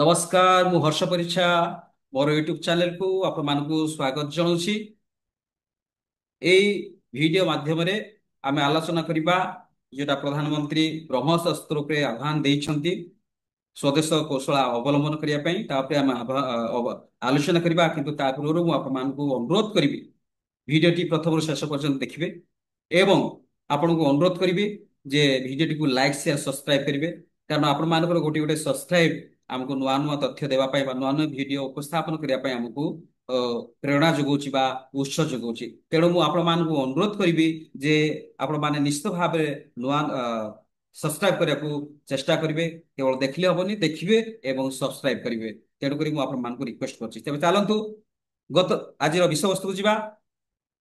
नमस्कार मु हर्ष परिछा मोर YouTube channel को आपण मानकु स्वागत जनाउछि। एई वीडियो माध्यम रे आमे आलोचना करिबा जेटा प्रधानमंत्री ब्रह्मोस अस्त्र उपरे आह्वान देइछन्ति स्वदेश कौशल अवलंबन करिया पई तापरे आमे आलोचना करिबा। किंतु ता पूर्व मु आपण मानकु अनुरोध करिबि भिडियोटी प्रथम शेष पर्यंत देखिबे एवं आपनको अनुरोध करिबि जे भिडियोटी को लाइक शेयर सब्सक्राइब करिबे। कारण आपण मानकर गोटे गोटे सब्सक्राइब हमको नुआ नुआ तथ्य देवा पाई बा नुआ नुआ वीडियो उपस्थापन करिया पाई हमको प्रेरणा जोगौछि बा उत्साह जोगौछि। तेणु मु आपण मानकु अनुरोध करिबि जे आपण माने निश्चित भाबरे नुआ सब्सक्राइब करिया को चेष्टा करिवे। केवल देखले हबनी देखिबे एवं सब्सक्राइब करिवे। तेणु करी मु आपण मानकु रिक्वेस्ट करछि। तेबे चालंतु गत आजिर विषय वस्तु को जिबा।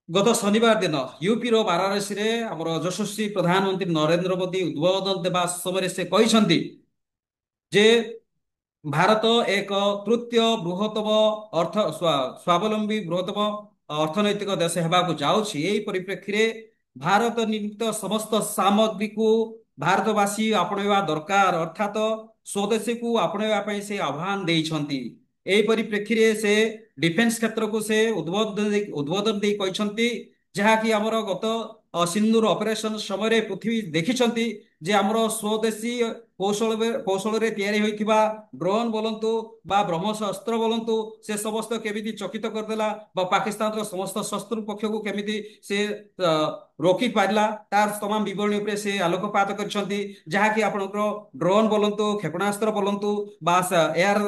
गत शनिवार दिन यूपी रो वाराणसी रे हमर यशस्वी प्रधानमंत्री नरेंद्र मोदी उद्बोधन देवा समय से कहते जे भारत एक तृतीय बृहत्तम अर्थ स्वावलंबी बृहत्तम अर्थनैतिक देश हेबाकु जाउछि। एही परिप्रेक्षी रे भारत निर्मित समस्त सामग्री को भारतवासी आपणैबा दरकार अर्थात स्वदेशी को आपणैबा पई से आह्वान देइछन्ति। एही परिप्रेक्षी रे से डिफेन्स क्षेत्र को से उद्बोधन दे कहछन्ति जहा कि हमर गत सिंदूर ऑपरेशन समय पृथ्वी देखिछन्ति जे हमर स्वदेशी कौशल रे तैयारी होइथिबा ड्रोन बोलंतु बा ब्रह्मोस अस्त्र बोलंतु से समस्त केमिति चकित करदेला बा पाकिस्तान रो समस्त शस्त्र पक्ष को केमिति से रोकी पारला तार तमाम विवरणी उपरे से आलोकपात करछन्ति। जहा कि आपनकर ड्रोन बोलंतु क्षेपणास्त्र बोलंतु बा एयर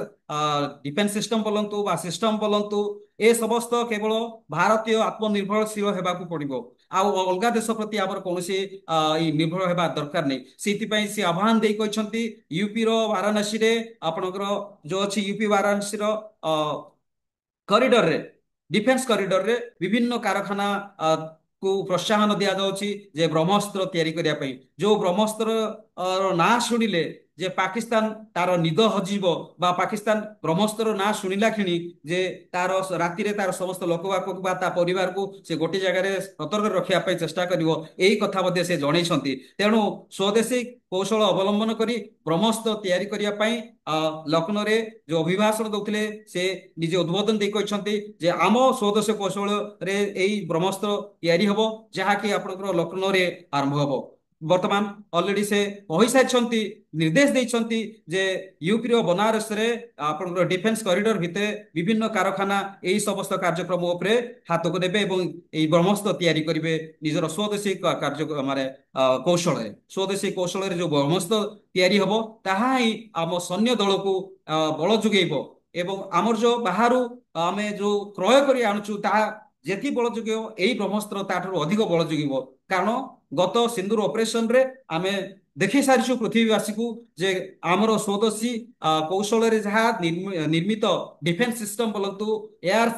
डिफेन्स सिस्टम बोलंतु बा सिस्टम बोलंतु ए समस्त केवल भारतीय आत्मनिर्भरशील हेबाकू पड़िबो। आ अलगा देश प्रति आमर कौनसी निर्भर हेबा दरकार नहीं। से से आह्वान दे कहछन्ति यूपी रो वाराणसी रे आपनकर जो अछि यूपी वाराणसी रो कॉरिडोर रे डिफेन्स कॉरिडोर रे विभिन्न कारखाना को प्रोत्साहन दिया जाउछि जे ब्रह्मास्त्र तैयारी करिया पई। जो ब्रह्मास्त्र ना शुनिले जे पाकिस्तान तार निद हजिबो बा पाकिस्तान ब्रह्मास्त्र ना शुनिला खिणी जे तार राति रे तार समस्त लोक बाक बा ता परिवार को से गोटे जगह रे सतर्क रखिया पई चेष्टा करिवो। एही कथा मध्ये से जणैछन्ति। तेणु स्वदेशी कौशल अवलंबन करी ब्रह्मास्त्र तैयारी करिया पई लखनऊ रे जो अभिभाषण दउथिले से निजे उद्बोधन दे कहछन्ति जे आम स्वदेशी कौशल रे एही ब्रह्मास्त्र तैयारी हबो जहा कि आपनकर लखनऊ रे आरंभ हबो। वर्तमान ऑलरेडी से कहि साइछन्ति निर्देश देइछन्ति जे यूपी रो बनारस रे आपनकर डिफेन्स कॉरिडोर भितरे विभिन्न कारखाना एही समस्त कार्यक्रम उपरे हाथ को देबे एवं एही ब्रह्मास्त्र तैयारी करिवे निजर स्वदेशी कार्य माने कौशल रे स्वदेशी कौशल रे जो ब्रह्मास्त्र तैयारी हबो ताहा ही आम सैन्य दल को बल जुगेइबो एवं आमर जो बाहरु आमे जो क्रय करी आनुछु ताहा जेति बल जुगेइबो एही ब्रह्मास्त्र ताठरो अधिक बल जुगेइबो। कारण गत सिंदूर ऑपरेशन रे आमे देखि सारिछु पृथ्वीवासी को जे आमर स्वदेशी कौशल रे जहा निर्मित डिफेन्स सिस्टम बोलंतु एयर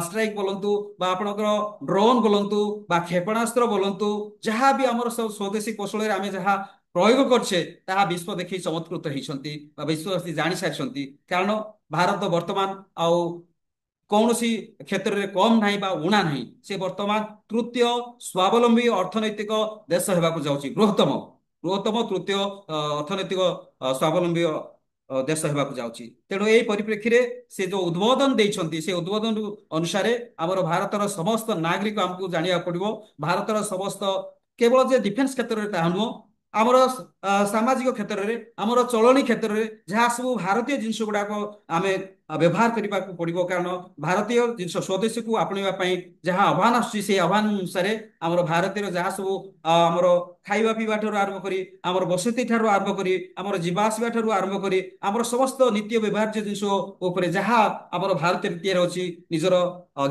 स्ट्राइक बोलंतु बा आपनकर ड्रोन बोलंतु बा क्षेपणास्त्र बोलंतु जहा भी आमर स्वदेशी कौशल रे आमे जहा प्रयोग करछे ताहा विश्व देखि चमत्कृत होइछन्ति बा विश्ववासी जानि सारिछन्ति। कारण भारत वर्तमान आउ कौनसी क्षेत्र में कम नहीं बा उणा नहीं से वर्तमान तृतीय स्वावलंबी अर्थनैतिक देश हेबाकू जाउछि बृहत्तम बृहत्तम तृतीय अर्थनैतिक स्वावलंबी देश हेबाकू जाउछि। तेणु एही परिप्रेक्षी रे से जो उद्बोधन देइछन्ति से उद्बोधन अनुसार हमर भारतर समस्त नागरिक हमकू जानिया पड़िबो। भारतर समस्त केवल जे डिफेन्स क्षेत्र में ताहा नुह आमर सामाजिक क्षेत्र में आमर चलनी क्षेत्र में जहाँ सब भारतीय जिनस गुड़ाक आम व्यवहार करने को पड़ो। कारण भारतीय जिनस स्वदेशी को आपणापी जहाँ आह्वान आसुच्छी आह्वान अनुसार आमर भारतीय जहाँ सब आमर खाइबा पीवा ठार आरंभ करी आमर बसती ठार आरंभ करी आमर जीवासवा ठार आरंभ करी आमर समस्त नित्य व्यवहार्य जिनस उपर जहाँ आमर भारतीय तैयार अच्छी निजर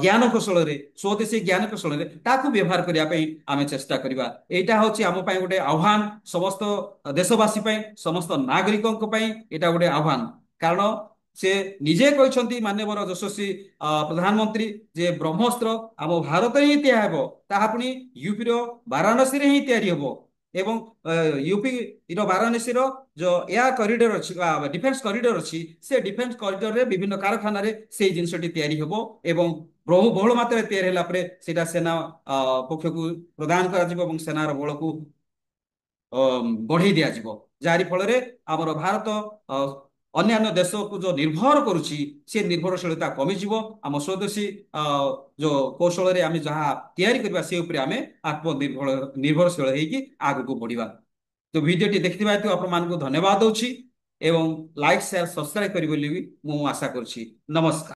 ज्ञान कौशल स्वदेशी ज्ञान कौशल ताकू व्यवहार करने आम चेष्टा करवा। यहाँ हूँ आम गोटे आह्वान समस्त देशवासी समस्त नागरिकों एटा गोटे आह्वान। कारण से निजे कहते माननीय यशस्वी प्रधानमंत्री जे ब्रह्मास्त्र आम भारत ही तैयार हेबो ताहा पुनी यूपी रो वाराणसी रे ही तैयारी हेबो एवं यूपी रो वाराणसी रो जो एयर कॉरिडोर अछि डिफेन्स कॉरिडोर अछि से डिफेन्स कॉरिडोर रे विभिन्न कारखाना रे से जिनसटी तैयारी हेबो एवं बहु मात्रा तैयारी होला परे सेटा सेना पक्ष को प्रदान करा जिवो एवं सेनार बल को बढ़ाई दिया जारी फल आमर भारत ଅନ୍ୟାନ୍ୟ ଦେଶକୁ ଯୋଉ ନିର୍ଭର କରୁଛି ସେ ନିର୍ଭରଶୀଳତା କମିଯିବ। ଆମ ସ୍ୱଦେଶୀ ଯୋଉ କୌଶଳରେ ଆମେ ଯାହା ତିଆରି କରିବା ସେ ଉପରେ ଆମେ ନିର୍ଭରଶୀଳ ହେଇକି ଆଗକୁ ବଢିବା। ତ ଭିଡ଼ିଓଟି ଦେଖିଥିବା ହେତୁ ଆପଣମାନଙ୍କୁ ଧନ୍ୟବାଦ ଦଉଛି ଏବଂ ଲାଇକ୍ ସେୟାର ସବସ୍କ୍ରାଇବ କରିବେ ବୋଲି ବି ମୁଁ ଆଶା କରୁଛି। ନମସ୍କାର।